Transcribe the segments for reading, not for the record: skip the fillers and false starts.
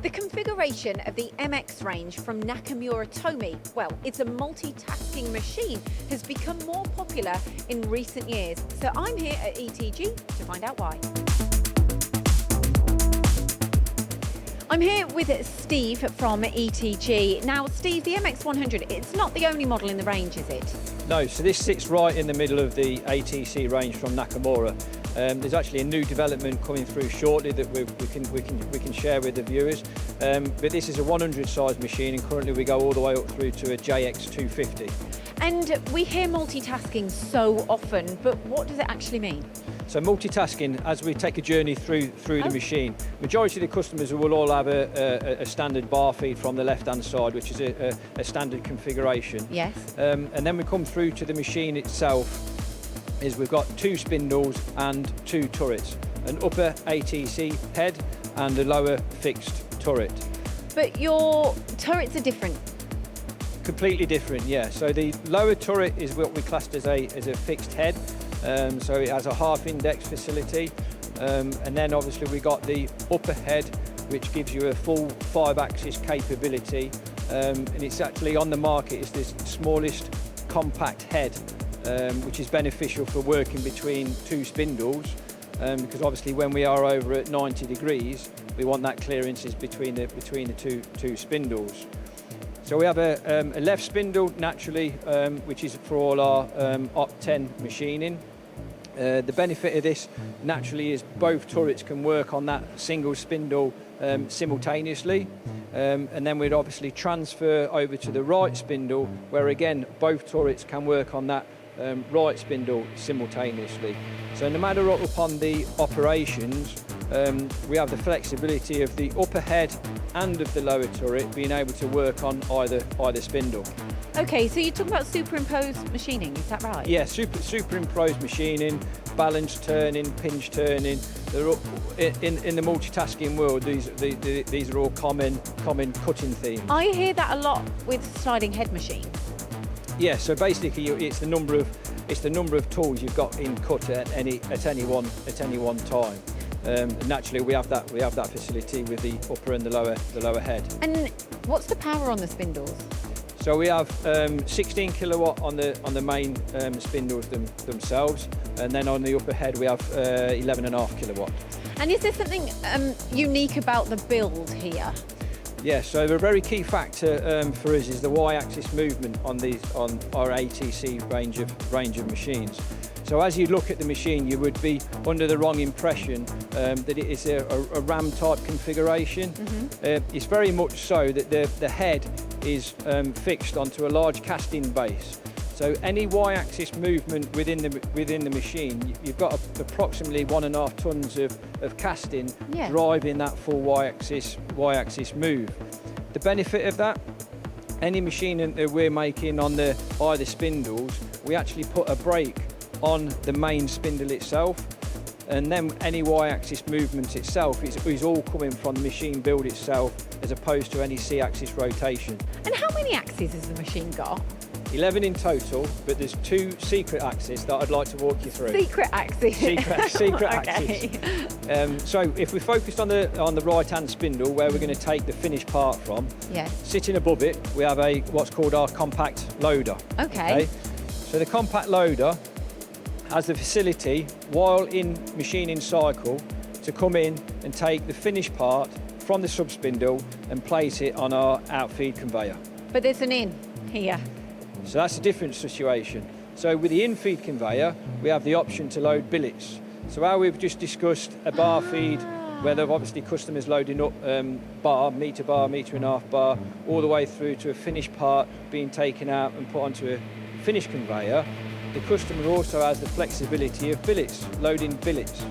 The configuration of the MX range from Nakamura-Tome, well, it's a multitasking machine, has become more popular in recent years. So I'm here at ETG to find out why. I'm here with Steve from ETG. Now, Steve, the MX100, it's not the only model in the range, is it? No, so this sits right in the middle of the ATC range from Nakamura. There's actually a new development coming through shortly that we can share with the viewers. But this is a 100 size machine, and currently we go all the way up through to a JX250. And we hear multitasking so often, but what does it actually mean? So multitasking, as we take a journey through the machine, majority of the customers will all have a standard bar feed from the left-hand side, which is a standard configuration. Yes. And then we come through to the machine itself. We've got 2 spindles and 2 turrets, an upper ATC head and a lower fixed turret. But your turrets are different. Completely different, yeah. So the lower turret is what we classed as a fixed head. So it has a half index facility. And then obviously we got the upper head, which gives you a full 5-axis capability. And it's actually on the market, it's the smallest compact head, which is beneficial for working between 2 spindles. Because obviously when we are over at 90 degrees, we want that clearances between the two spindles. So we have a left spindle naturally, which is for all our Op10 machining. The benefit of this naturally is both turrets can work on that single spindle simultaneously, and then we'd obviously transfer over to the right spindle, where again both turrets can work on that right spindle simultaneously. So no matter what upon the operations, we have the flexibility of the upper head and of the lower turret being able to work on either spindle. Okay, so you're talking about superimposed machining, is that right? Yeah, superimposed machining, balance turning, pinch turning. They're all, in the multitasking world, these are all common cutting themes. I hear that a lot with sliding head machines. Yeah, so basically it's the number of tools you've got in cut at any one time. Naturally, we have that facility with the upper and the lower head. And what's the power on the spindles? So we have 16 kilowatt on the main spindles themselves, and then on the upper head we have 11.5 kilowatt. And is there something unique about the build here? Yeah, so the very key factor for us is the Y-axis movement on our ATC range of machines. So as you look at the machine, you would be under the wrong impression that it is a RAM type configuration. Mm-hmm. It's very much so that the head is fixed onto a large casting base. So any Y-axis movement within the machine, you've got approximately 1.5 tons of casting driving that full Y-axis move. The benefit of that, any machine that we're making on either spindles, we actually put a brake on the main spindle itself, and then any Y-axis movement itself is all coming from the machine build itself, as opposed to any C-axis rotation. And how many axes has the machine got? 11 in total, but there's 2 secret axes that I'd like to walk you through. Secret axes? Secret Okay. axes. So if we focused on the right-hand spindle, where we're going to take the finished part from, sitting above it, we have what's called our compact loader. Okay. So the compact loader has the facility, while in machining cycle, to come in and take the finished part from the sub-spindle and place it on our outfeed conveyor. But there's an in here. So that's a different situation. So with the in-feed conveyor, we have the option to load billets. So how we've just discussed a bar feed, where they've obviously customers loading up metre and a half bar, all the way through to a finished part being taken out and put onto a finished conveyor. The customer also has the flexibility of billets, loading billets.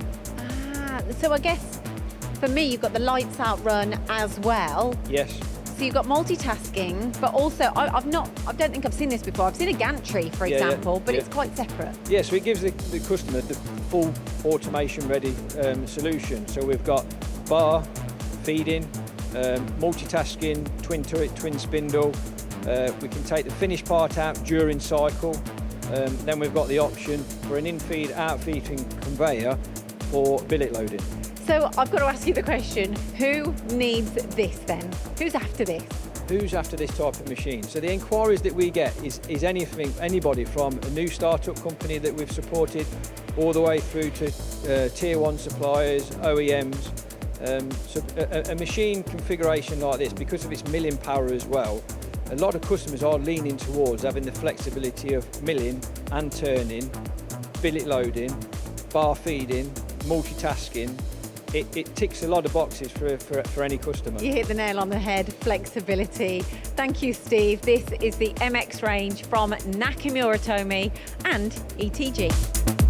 So I guess for me, you've got the lights out run as well. Yes. So you've got multitasking, but also I don't think I've seen this before. I've seen a gantry, for example, but it's quite separate. Yeah, so it gives the customer the full automation-ready solution. So we've got bar, feeding, multitasking, twin turret, twin spindle. We can take the finished part out during cycle. Then we've got the option for an in-feed, out-feeding conveyor for billet loading. So I've got to ask you the question, who needs this then? Who's after this? Who's after this type of machine? So the inquiries that we get is anybody from a new startup company that we've supported all the way through to tier 1 suppliers, OEMs. So a machine configuration like this, because of its milling power as well, a lot of customers are leaning towards having the flexibility of milling and turning, billet loading, bar feeding, multitasking. It ticks a lot of boxes for any customer. You hit the nail on the head, flexibility. Thank you, Steve. This is the MX range from Nakamura-Tome and ETG.